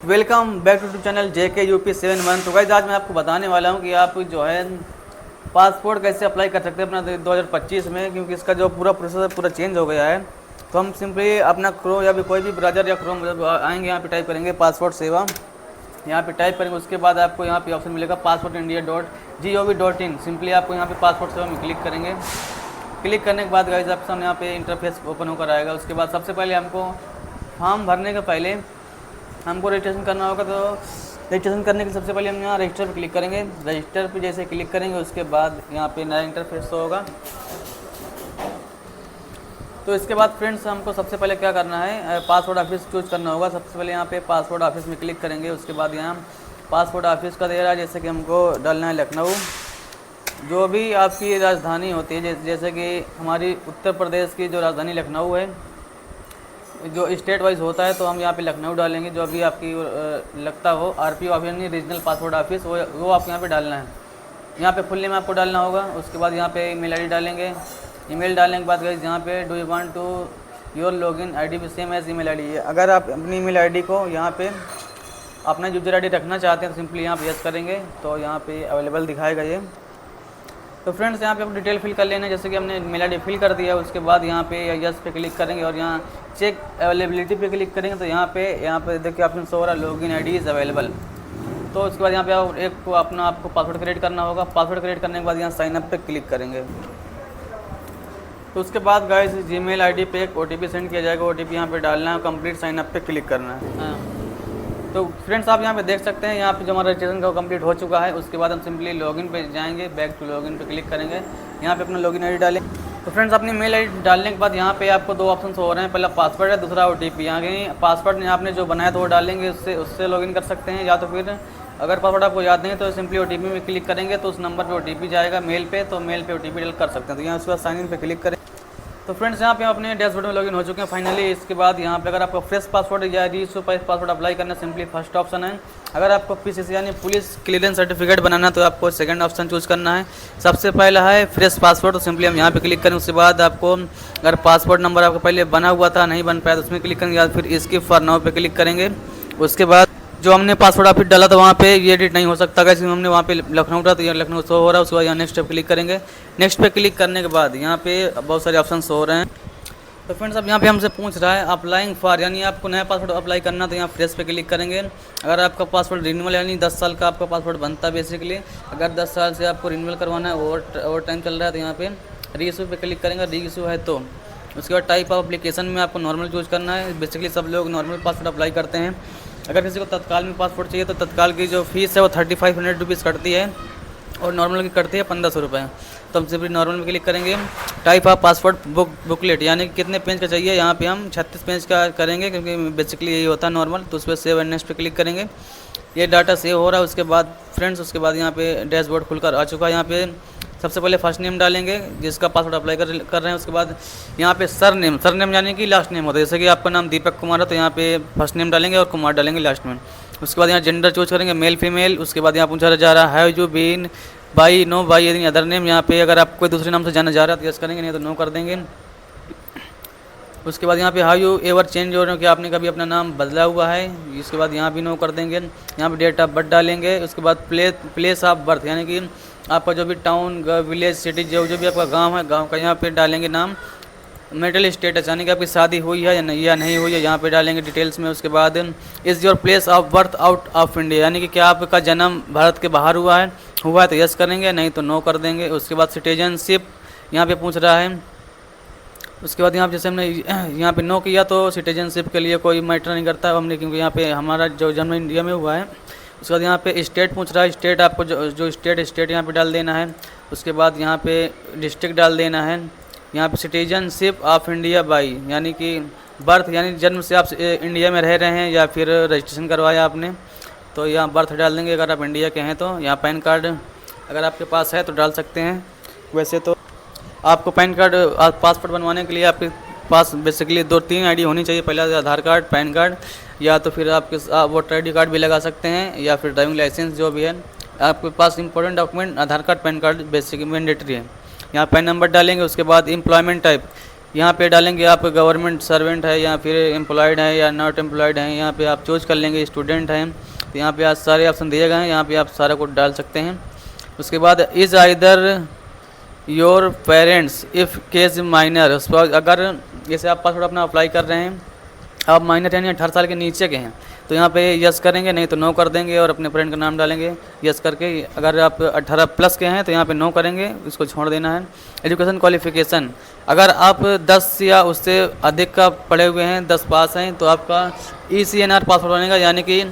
Welcome back to channel JK UP 71। तो guys आज मैं आपको बताने वाला हूं कि आप जो है पासपोर्ट कैसे अप्लाई कर सकते हैं अपना 2025 में, क्योंकि इसका जो पूरा प्रोसेस है पूरा चेंज हो गया है। तो हम सिंपली अपना क्रोम या भी कोई भी ब्राउज़र या क्रोम आएंगे, यहाँ पे टाइप करेंगे पासपोर्ट सेवा, यहाँ पे टाइप करेंगे। उसके बाद आपको यहाँ पे ऑप्शन मिलेगा passportindia.gov.in। सिंपली आपको यहाँ पे पासपोर्ट सेवा में क्लिक करेंगे। क्लिक करने के बाद गाइस आपके सामने यहाँ पे इंटरफेस ओपन होकर आएगा। उसके बाद सबसे पहले हमको फॉर्म भरने के पहले हमको रजिस्ट्रेशन करना होगा। तो रजिस्ट्रेशन करने के सबसे पहले हम यहाँ रजिस्टर पर क्लिक करेंगे। रजिस्टर पे जैसे क्लिक करेंगे उसके बाद यहाँ पे नया इंटरफेस होगा। तो इसके बाद फ्रेंड्स हमको सबसे पहले क्या करना है, पासपोर्ट ऑफिस चूज करना होगा। सबसे पहले यहाँ पे पासपोर्ट ऑफिस में क्लिक करेंगे। उसके बाद यहाँ पासपोर्ट ऑफिस का दे रहा है, जैसे कि हमको डालना है लखनऊ। जो भी आपकी राजधानी होती है, जैसे कि हमारी उत्तर प्रदेश की जो राजधानी लखनऊ है, जो स्टेट वाइज होता है, तो हम यहाँ पे लखनऊ डालेंगे। जो भी आपकी लगता हो RPO ऑफिस यानी रीजनल पासपोर्ट ऑफिस, वो आप यहाँ पे डालना है। यहाँ पे फुल नेम आपको डालना होगा। उसके बाद यहाँ पे ईमेल आईडी डालेंगे। ईमेल डालने के बाद गाइस यहाँ पे do you want to your login ID भी सेम एज ईमेल आईडी है। अगर आप अपनी ईमेल आईडी को यहाँ पे अपना यूजर आईडी रखना चाहते हैं तो सिंपली यहाँ पे यस करेंगे, तो यहाँ पे अवेलेबल दिखाएगा ये। तो फ्रेंड्स यहाँ पे आप डिटेल फिल कर लेना, जैसे कि हमने मेल आईडी फिल कर दिया। उसके बाद यहाँ पे यस पे क्लिक करेंगे और यहाँ चेक अवेलेबिलिटी पे क्लिक करेंगे। तो यहाँ पे देखिए ऑप्शन शो हो रहा है लॉगिन आईडी इज़ अवेलेबल। तो उसके बाद यहाँ पे आप एक को आपको पासवर्ड क्रिएट करना होगा। पासवर्ड क्रिएट करने के बाद यहाँ साइन अप पे क्लिक करेंगे। तो उसके बाद गाइस जीमेल आईडी पे एक OTP सेंड किया जाएगा। OTP यहाँ पे डालना है, कंप्लीट साइन अप पे क्लिक करना है। तो फ्रेंड्स आप यहाँ पे देख सकते हैं, यहाँ पे जो हमारा रजिस्ट्रेशन का कंप्लीट हो चुका है। उसके बाद हम सिंपली लॉगिन पे जाएंगे, बैक टू लॉगिन पे क्लिक करेंगे। यहाँ पे अपना लॉगिन आईडी डालें। तो फ्रेंड्स अपनी मेल आईडी डालने के बाद यहाँ पे आपको दो ऑप्शन हो रहे हैं, पहला पासवर्ड है, दूसरा OTP। यहाँ के पासवर्ड आपने जो बनाया तो वो डालेंगे, उससे लॉगिन कर सकते हैं। या तो फिर अगर पासवर्ड आपको याद नहीं तो सिंपली OTP में क्लिक करेंगे, तो उस नंबर पर OTP जाएगा मेल पे, तो मेल पे OTP डाल कर सकते हैं। तो यहाँ उसके बाद साइन इन पे क्लिक करें। तो फ्रेंड्स यहाँ पे अपने डैशबोर्ड में लॉगिन हो चुके हैं फाइनली। इसके बाद यहाँ पे अगर आपको फ्रेश पासवर्ड या रीइशू पासवर्ड अप्लाई करना, सिंपली फर्स्ट ऑप्शन है। अगर आपको PCC यानी पुलिस क्लियरेंस सर्टिफिकेट बनाना तो आपको सेकंड ऑप्शन चूज करना है। सबसे पहला है फ्रेश पासवर्ड, तो सिंपली हम यहाँ पे क्लिक करें। उसके बाद आपको अगर पासपोर्ट नंबर आपका पहले बना हुआ था नहीं बन पाया तो उसमें क्लिक करेंगे, या फिर स्किप फॉर नाउ पे क्लिक करेंगे। उसके बाद जो हमने पासवर्ड ऑफिस डाला था वहाँ पे ये एडिट नहीं हो सकता, कैसे हमने वहाँ पे लखनऊ था तो यहाँ लखनऊ शो हो रहा है। उसके बाद यहाँ नेक्स्ट पे क्लिक करेंगे। नेक्स्ट पे क्लिक करने के बाद यहाँ पे बहुत सारे ऑप्शन हो रहे हैं। तो फ्रेंड्स अब यहाँ पे हमसे पूछ रहा है अप्लाइंग फॉर, यानी आपको नया पासवर्ड अप्लाई करना, तो यहाँ फ्रेश पे क्लिक करेंगे। अगर आपका पासवर्ड रिन्यूअल यानी 10 साल का आपका पासवर्ड बनता है बेसिकली, अगर 10 साल से आपको रिन्यूअल करवाना है, ओवर टाइम चल रहा है, तो यहाँ पे रीइशू पे क्लिक करेंगे। रीइशू है तो उसके बाद टाइप ऑफ एप्लीकेशन में आपको नॉर्मल चूज करना है। बेसिकली सब लोग नॉर्मल पासवर्ड अप्लाई करते हैं। अगर किसी को तत्काल में पासपोर्ट चाहिए तो तत्काल की जो फीस है वो 3500 रुपीज़ कटती है और नॉर्मल की कटती है 1500 रुपये। तो हम सिंपली नॉर्मल में क्लिक करेंगे। टाइप ऑफ पासपोर्ट बुकलेट यानी कि कितने पेज का चाहिए, यहाँ पे हम 36 पेज का करेंगे, क्योंकि बेसिकली यही होता है नॉर्मल। तो उस पर सेव एंड नेक्स्ट पे क्लिक करेंगे। ये डाटा सेव हो रहा है। उसके बाद फ्रेंड्स उसके बाद यहाँ पे डैशबोर्ड खुलकर आ चुका है। यहाँ पे सबसे पहले फर्स्ट नेम डालेंगे जिसका पासवर्ड अप्लाई कर रहे हैं। उसके बाद यहाँ पे सर नेम यानी कि लास्ट नेम होता है, जैसे कि आपका नाम दीपक कुमार है तो यहाँ पे फर्स्ट नेम डालेंगे और कुमार डालेंगे लास्ट में। उसके बाद यहाँ जेंडर चूज करेंगे, मेल फीमेल। उसके बाद यहाँ पूछा जा रहा है have you been by, no by any other name. यहाँ पे अगर आप कोई दूसरे नाम से जाना जा रहा है तो यस करेंगे, नहीं तो नो कर देंगे। उसके बाद यहाँ पे हाउ यू एवर चेंज हो रहे हो कि आपने कभी अपना नाम बदला हुआ है, इसके बाद यहाँ भी नो कर देंगे। यहाँ पे डेट ऑफ बर्थ डालेंगे। उसके बाद प्लेस ऑफ बर्थ यानी कि आपका जो भी टाउन विलेज सिटी जो भी आपका गांव है, गांव का यहाँ पे डालेंगे नाम। मेरिटल स्टेटस यानी कि आपकी शादी हुई है या नहीं हुई है, यहाँ पे डालेंगे डिटेल्स में। उसके बाद is your place of birth out of India यानी कि क्या आपका जन्म भारत के बाहर हुआ है तो यस करेंगे, नहीं तो नो कर देंगे। उसके बाद सिटीजनशिप यहाँ पे पूछ रहा है। उसके बाद यहाँ पे जैसे हमने यहाँ पे नो किया तो सिटीजनशिप के लिए कोई मैटर नहीं करता हमने, क्योंकि यहाँ पे हमारा जो जन्म इंडिया में हुआ है। उसके बाद यहाँ पे स्टेट पूछ रहा है। स्टेट आपको जो स्टेट यहाँ पे डाल देना है। उसके बाद यहाँ पे डिस्ट्रिक्ट डाल देना है। यहाँ पे सिटीजनशिप ऑफ इंडिया बाई यानी कि बर्थ यानी जन्म से आप इंडिया में रह रहे हैं या फिर रजिस्ट्रेशन करवाया आपने, तो यहाँ बर्थ डाल देंगे। अगर आप इंडिया के हैं तो यहाँ पैन कार्ड अगर आपके पास है तो डाल सकते हैं। वैसे तो आपको पैन कार्ड पासपोर्ट बनवाने के लिए आपके पास बेसिकली 2-3 ID होनी चाहिए। पहला आधार कार्ड, पैन कार्ड, या तो फिर आपके वोटर ID कार्ड भी लगा सकते हैं, या फिर ड्राइविंग लाइसेंस जो भी है आपके पास। Important document Aadhaar card, PAN card basically mandatory है। यहाँ पैन नंबर डालेंगे। उसके बाद एम्प्लॉयमेंट टाइप यहाँ पे डालेंगे आप गवर्नमेंट सर्वेंट है या फिर एम्प्लॉयड है या नॉट एम्प्लॉयड है, यहाँ पे आप चूज कर लेंगे। स्टूडेंट हैं तो यहाँ पे आज सारे ऑप्शन दिए गए हैं, यहाँ पे आप सारा कुछ डाल सकते हैं। उसके बाद is either your parents if case minor, अगर जैसे आप पासपोर्ट अपना अप्लाई कर रहे हैं, आप माइनर यानी 18 साल के नीचे के हैं तो यहाँ पे यस करेंगे, नहीं तो नो कर देंगे और अपने फ्रेंड का नाम डालेंगे यस करके। अगर आप 18 प्लस के हैं तो यहाँ पे नो करेंगे, इसको छोड़ देना है। एजुकेशन क्वालिफिकेशन, अगर आप 10 या उससे अधिक का पढ़े हुए हैं, 10 पास हैं, तो आपका ECNR पासपोर्ट बनेगा, यानी कि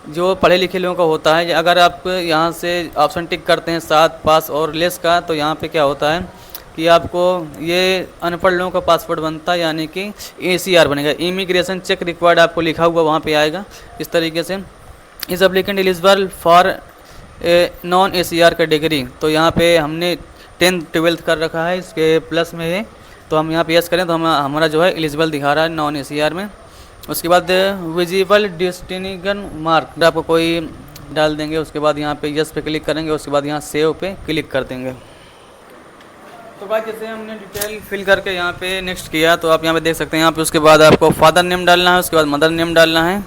जो पढ़े लिखे लोगों का होता है। अगर आप यहाँ से ऑप्शन टिक करते हैं 7 पास और लेस का, तो यहाँ पे क्या होता है कि आपको ये अनपढ़ लोगों का पासपोर्ट बनता है, यानी कि ACR बनेगा, इमिग्रेशन चेक रिक्वायर्ड आपको लिखा हुआ वहाँ पे आएगा इस तरीके से। इस applicant eligible for non ACR category, तो यहाँ पे हमने 10th 12th कर रखा है, इसके प्लस में है, तो हम यहाँ पे यस करें तो हमारा जो है एलिजिबल दिखा रहा है नॉन ACR में। उसके बाद विजिबल डिस्टिंक्शन मार्क आपको कोई डाल देंगे, उसके बाद यहाँ पे यस पे क्लिक करेंगे, उसके बाद यहाँ सेव पे क्लिक कर देंगे। तो भाई जैसे हमने डिटेल फिल करके यहाँ पे नेक्स्ट किया, तो आप यहाँ पे देख सकते हैं। यहाँ पे उसके बाद आपको फादर नेम डालना है, उसके बाद मदर नेम डालना है।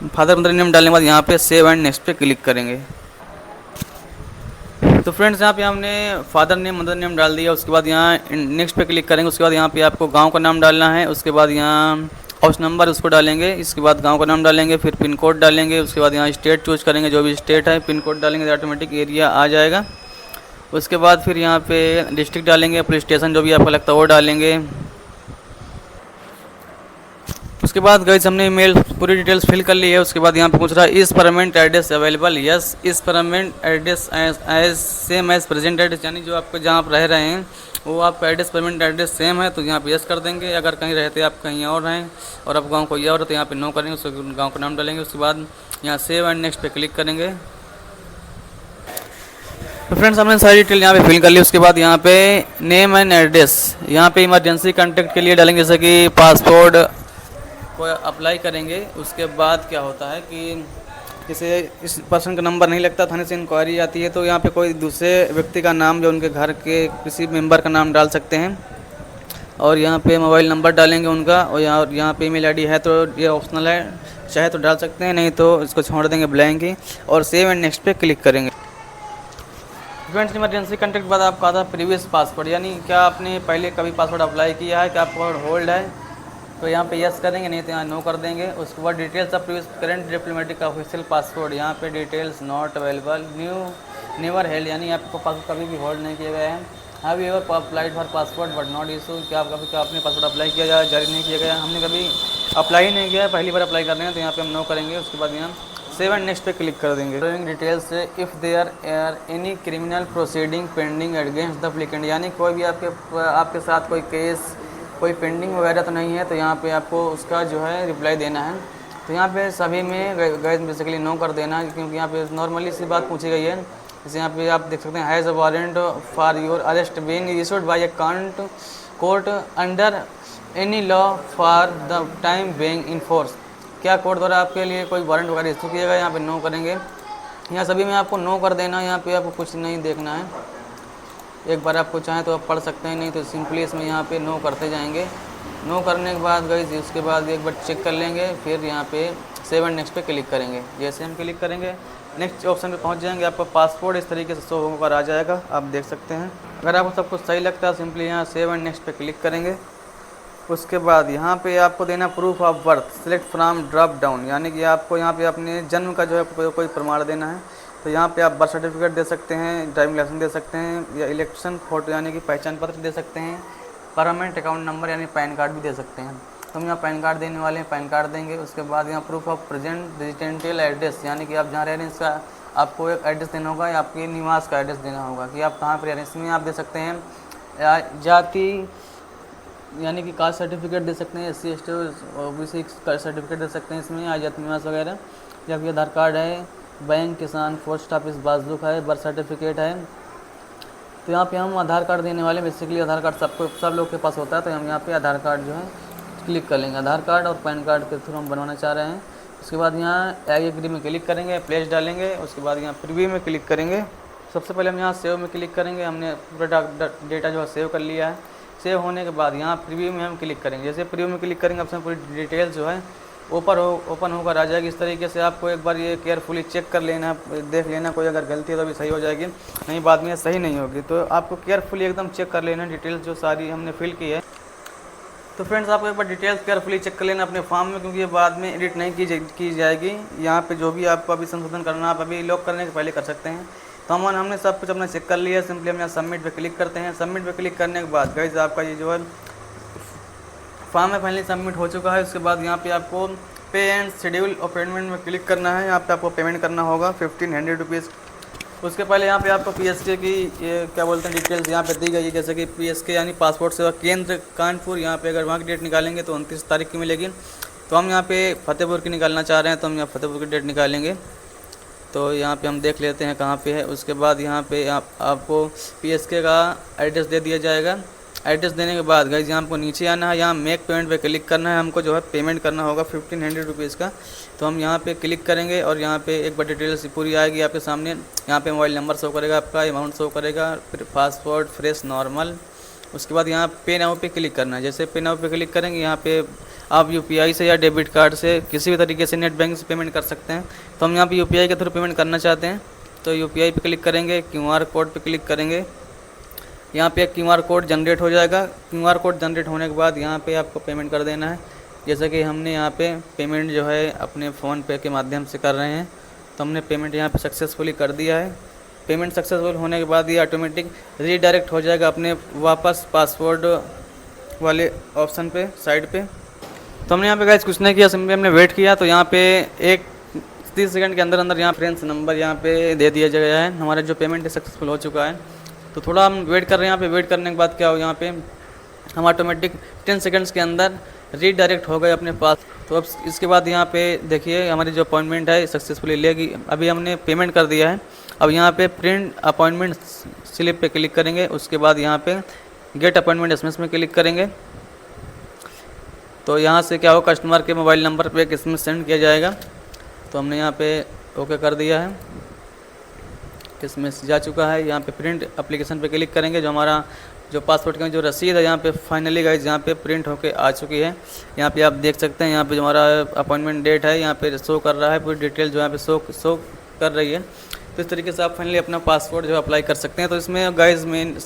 फादर मदर नेम डालने के बाद यहाँ पे सेव एंड नेक्स्ट पे क्लिक करेंगे। तो फ्रेंड्स यहाँ पे हमने फादर नेम मदर नेम डाल दिया, उसके बाद यहाँ नेक्स्ट पे क्लिक करेंगे। उसके बाद यहाँ पे आपको गांव का नाम डालना है, उसके बाद यहाँ हाउस नंबर उसको डालेंगे, इसके बाद गांव का नाम डालेंगे, फिर पिन कोड डालेंगे, उसके बाद यहाँ स्टेट चूज करेंगे, जो भी स्टेट है पिन कोड डालेंगे तो ऑटोमेटिक एरिया आ जाएगा। उसके बाद फिर यहाँ पे डिस्ट्रिक्ट डालेंगे, पुलिस स्टेशन जो भी आपको लगता है वो डालेंगे। उसके बाद गाइस हमने ईमेल पूरी डिटेल्स फिल कर ली है। उसके बाद यहाँ पे पूछ रहा है is permanent address available, yes is permanent address as same as present address, यानी जो आपको जहाँ आप रह रहे हैं वो आपका एड्रेस परमानेंट एड्रेस सेम है तो यहाँ पे यस कर देंगे। अगर कहीं रहते आप कहीं और हैं और आप गाँव कोई और है तो यहाँ पे नो करेंगे, उसको गाँव का नाम डालेंगे। उसके बाद यहाँ सेव एंड नेक्स्ट पे क्लिक करेंगे। तो फ्रेंड्स हमने सारी डिटेल यहाँ पे फिल कर ली। उसके बाद यहाँ पे नेम एंड एड्रेस यहाँ पे इमरजेंसी कॉन्टैक्ट के लिए डालेंगे, जैसे कि पासपोर्ट को अप्लाई करेंगे। उसके बाद क्या होता है कि जैसे इस पर्सन का नंबर नहीं लगता, थाने से इंक्वायरी आती है, तो यहाँ पे कोई दूसरे व्यक्ति का नाम जो उनके घर के किसी मेंबर का नाम डाल सकते हैं। और यहाँ पे मोबाइल नंबर डालेंगे उनका, और यहाँ पे ईमेल आईडी है तो ये ऑप्शनल है, चाहे तो डाल सकते हैं, नहीं तो इसको छोड़ देंगे ब्लैंक ही। और सेव एंड नेक्स्ट पे क्लिक करेंगे। फ्रेंड्स इमरजेंसी कॉन्टैक्ट बाद आपका आता है प्रीवियस पासवर्ड, यानी क्या आपने पहले कभी पासवर्ड अप्लाई किया है, क्या आपका होल्ड है, तो यहाँ पे यस करेंगे, नहीं तो यहाँ नो कर देंगे। उसके बाद details of previous current diplomatic official password, यहाँ पे details not available, never held, यानी आपको पासवर्ड कभी भी होल्ड नहीं किए गए हैं। Have you ever applied for password but not issue, क्या आपने पासवर्ड अप्लाई किया जाए जारी नहीं किया गया, हमने कभी अप्लाई नहीं किया, पहली बार अप्लाई कर रहे हैं तो यहाँ पे हम नो करेंगे। उसके बाद यहाँ सेव एंड नेक्स्ट पे क्लिक कर देंगे। डिटेल्स से if there are any criminal proceeding pending against the applicant, यानी कोई भी आपके साथ कोई केस कोई पेंडिंग वगैरह तो नहीं है, तो यहाँ पे आपको उसका जो है रिप्लाई देना है। तो यहाँ पे सभी में गैस बेसिकली नो कर देना है, क्योंकि यहाँ पे नॉर्मली सी बात पूछी गई है। जैसे यहाँ पे आप देख सकते हैं has a warrant for your arrest being issued by a court under any law for the time being in force, क्या कोर्ट द्वारा आपके लिए कोई वारंट वगैरह इशू किया गया, यहाँ पे नो करेंगे। यहाँ सभी में आपको नो कर देना है, यहाँ पे आपको कुछ नहीं देखना है। एक बार आपको चाहें तो आप पढ़ सकते हैं, नहीं तो सिंपली इसमें यहाँ पे नो करते जाएंगे। नो करने के बाद गाइस उसके बाद एक बार चेक कर लेंगे, फिर यहाँ पे सेव एंड नेक्स्ट पे क्लिक करेंगे। जैसे हम क्लिक करेंगे नेक्स्ट ऑप्शन पे पहुँच जाएंगे, आपका पासपोर्ट इस तरीके से शो होकर आ जाएगा, आप देख सकते हैं। अगर आपको सब कुछ सही लगता है सिंपली यहाँ सेव एंड नेक्स्ट पे क्लिक करेंगे। उसके बाद यहाँ पे आपको देना proof of birth, select from drop down, यानी कि आपको यहाँ पे अपने जन्म का जो है कोई प्रमाण देना है। तो यहाँ पे आप बर्थ सर्टिफिकेट दे सकते हैं, ड्राइविंग लाइसेंस दे सकते हैं, या इलेक्शन फोटो यानी कि पहचान पत्र दे सकते हैं, परमानेंट अकाउंट नंबर यानी पैन कार्ड भी दे सकते हैं। तो हम यहाँ पैन कार्ड देने वाले हैं, पैन कार्ड देंगे। उसके बाद यहाँ proof of present residential address, यानी कि आप जहाँ रह रहे हैं इसका आपको एक एड्रेस देना होगा, या आपके निवास का एड्रेस देना होगा कि आप कहाँ पर रह रहे हैं। इसमें आप दे सकते हैं जाति यानी कि कास्ट सर्टिफिकेट दे सकते हैं, SC ST OBC सर्टिफिकेट दे सकते हैं इसमें, या जाति निवास वगैरह, या फिर आधार कार्ड है, बैंक, किसान, पोस्ट ऑफिस पासबुक है, बर्थ सर्टिफिकेट है। तो यहाँ पे हम आधार कार्ड देने वाले, बेसिकली आधार कार्ड सब लोग के पास होता है, तो हम यहाँ पे आधार कार्ड जो है क्लिक कर लेंगे। आधार कार्ड और पैन कार्ड के थ्रू हम बनवाना चाह रहे हैं। उसके बाद यहाँ आई एग्री में क्लिक करेंगे, प्लेस डालेंगे। उसके बाद यहाँ प्रीव्यू में क्लिक करेंगे। सबसे पहले हम यहाँ सेव में क्लिक करेंगे, हमने पूरा डेटा जो है सेव कर लिया है। सेव होने के बाद यहाँ प्रीव्यू में हम क्लिक करेंगे। जैसे प्रीव्यू में क्लिक करेंगे आपसे पूरी डिटेल्स जो है ओपन होकर आ जाएगी। इस तरीके से आपको एक बार ये केयरफुली चेक कर लेना, देख लेना, कोई अगर गलती है तो अभी सही हो जाएगी, नहीं बाद में सही नहीं होगी। तो आपको केयरफुली एकदम चेक कर लेना डिटेल्स जो सारी हमने फिल की है। तो फ्रेंड्स आपको एक बार डिटेल्स केयरफुली चेक कर लेना अपने फॉर्म में, क्योंकि ये बाद में एडिट नहीं की जाएगी। यहाँ पे जो भी आपको अभी संशोधन करना आप अभी लॉक करने के पहले कर सकते हैं। तो हमने सब कुछ अपना चेक कर लिया। सिंपली हम यहाँ सबमिट पे क्लिक करते हैं। सबमिट पे क्लिक करने के बाद गाइस आपका ये जो है फॉर्म में फाइनली सबमिट हो चुका है। उसके बाद यहाँ पे आपको पे एंड शेड्यूल ऑफ पेमेंट में क्लिक करना है। यहाँ पे आपको पेमेंट करना होगा 1500 रुपीज़। उसके पहले यहाँ पे आपको पीएसके की ये क्या बोलते हैं डिटेल्स यहाँ पे दी गई है, जैसे कि पीएसके यानी पासपोर्ट सेवा केंद्र कानपुर। यहाँ पे अगर वहाँ की डेट निकालेंगे तो 29 तारीख की मिलेगी। तो हम यहाँ पे फतेहपुर की निकालना चाह रहे हैं, तो हम यहाँ फतेहपुर की डेट निकालेंगे। तो यहाँ पे हम देख लेते हैं कहाँ पे है। उसके बाद यहाँ पे आपको पीएसके का एड्रेस दे दिया जाएगा। एड्रेस देने के बाद गाइस यहाँ हमको नीचे आना है, यहाँ मेक पेमेंट पे क्लिक करना है। हमको जो है पेमेंट करना होगा 1500 रुपीज़ का। तो हम यहाँ पे क्लिक करेंगे और यहाँ पे एक बार डिटेल्स पूरी आएगी आपके सामने। यहाँ पे मोबाइल नंबर शो करेगा, आपका अमाउंट शो करेगा, फिर पासवर्ड फ्रेश नॉर्मल। उसके बाद यहाँ पे नाउ पे क्लिक करना है। जैसे पे नाउ पे क्लिक करेंगे यहाँ पे आप यूपीआई से या डेबिट कार्ड से किसी भी तरीके से नेट बैंक से पेमेंट कर सकते हैं। तो हम यहाँ पे यूपीआई के थ्रू पेमेंट करना चाहते हैं, तो यूपीआई पे क्लिक करेंगे, क्यूआर कोड पे क्लिक करेंगे। यहाँ पे क्यूआर कोड जनरेट हो जाएगा। क्यूआर कोड जनरेट होने के बाद यहाँ पे आपको पेमेंट कर देना है। जैसे कि हमने यहाँ पे पेमेंट जो है अपने फ़ोन पे के माध्यम से कर रहे हैं, तो हमने पेमेंट यहाँ पे सक्सेसफुली कर दिया है। पेमेंट सक्सेसफुल होने के बाद ये ऑटोमेटिक रीडायरेक्ट हो जाएगा अपने वापस पासवर्ड वाले ऑप्शन पे साइड पे। तो हमने यहाँ पे गाइस कुछ नहीं किया, सिंपली हमने वेट किया। तो यहाँ पे 30 सेकंड के अंदर यहाँ फ्रेंड्स नंबर यहाँ पे दे दिया गया है। हमारा जो पेमेंट है सक्सेसफुल हो चुका है। तो थोड़ा हम वेट कर रहे हैं। यहाँ पे वेट करने के बाद क्या हो, यहाँ पे हम ऑटोमेटिक 10 सेकंड्स के अंदर रीडायरेक्ट हो गए अपने पास। तो अब इसके बाद यहाँ पे देखिए हमारी जो अपॉइंटमेंट है सक्सेसफुली लेगी। अभी हमने पेमेंट कर दिया है। अब यहाँ पे प्रिंट अपॉइंटमेंट स्लिप पे क्लिक करेंगे। उसके बाद यहाँ पे गेट अपॉइंटमेंट एसएमएस में क्लिक करेंगे। तो यहाँ से क्या हो, कस्टमर के मोबाइल नंबर पे एक एसएमएस सेंड किया जाएगा। तो हमने यहाँ पे ओके कर दिया है, एसएमएस जा चुका है। यहाँ पे प्रिंट एप्लीकेशन पे क्लिक करेंगे। जो हमारा जो पासपोर्ट की जो रसीद है यहाँ पे फाइनली गाइस यहाँ पे प्रिंट होके आ चुकी है। यहाँ पे आप देख सकते हैं, यहाँ पे जो हमारा अपॉइंटमेंट डेट है यहाँ पे शो कर रहा है, पूरी डिटेल जो यहाँ पे शो कर रही है। तो इस तरीके से आप फाइनली अपना पासपोर्ट जो अप्लाई कर सकते हैं। तो इसमें गाइस मेन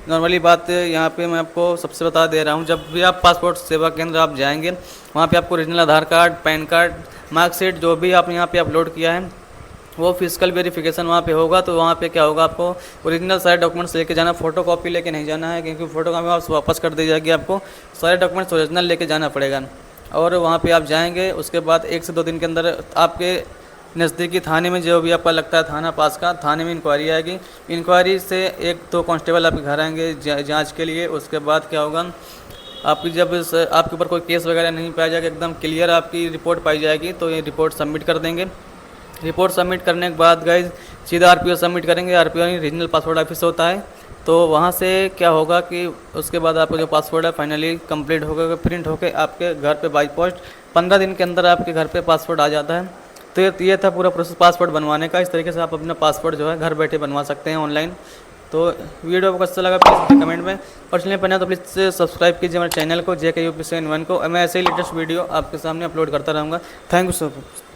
नॉर्मली बात यहाँ पे मैं आपको सबसे बता दे रहा हूँ, जब भी आप पासपोर्ट सेवा केंद्र आप जाएंगे वहाँ पे आपको ओरिजिनल आधार कार्ड, पैन कार्ड, मार्कशीट जो भी आपने यहाँ पे अपलोड किया है वो फिजिकल वेरिफिकेशन वहाँ पे होगा। तो वहाँ पे क्या होगा, आपको ओरिजिनल सारे डॉक्यूमेंट्स लेके जाना, फोटो कॉपी लेके नहीं जाना है, क्योंकि फ़ोटो कॉपी वापस कर दी जाएगी। आपको सारे डॉक्यूमेंट्स ओरिजिनल लेके जाना पड़ेगा। और वहाँ पे आप जाएंगे, उसके बाद 1 से 2 दिन के अंदर आपके नज़दीकी थाने में जो भी आपका लगता है थाना पास का, थाने में इंक्वायरी आएगी। इंक्वायरी से 1-2 कांस्टेबल आपके घर आएंगे जांच के लिए। उसके बाद क्या होगा, आपकी जब आपके ऊपर कोई केस वगैरह नहीं पाया जाएगा, एकदम क्लियर आपकी रिपोर्ट पाई जाएगी, तो ये रिपोर्ट सबमिट कर देंगे। रिपोर्ट सबमिट करने के बाद गाइज सीधा आरपीओ सबमिट करेंगे। आरपीओ रीजनल पासपोर्ट ऑफिस होता है। तो वहाँ से क्या होगा कि उसके बाद आपका जो पासपोर्ट है फाइनली कंप्लीट होकर प्रिंट होकर आपके घर पे बाई पोस्ट 15 दिन के अंदर आपके घर पे पासपोर्ट आ जाता है। तो ये था पूरा प्रोसेस पासपोर्ट बनवाने का। इस तरीके से आप अपना पासपोर्ट जो है घर बैठे बनवा सकते हैं ऑनलाइन। तो वीडियो आपको अच्छा लगा प्लीज़ कमेंट में, और चैनल पर ना तो प्लीज़ सब्सक्राइब कीजिए हमारे चैनल को JK UPSC 1 को। मैं ऐसे ही लेटेस्ट वीडियो आपके सामने अपलोड करता रहूँगा। Thank you so much.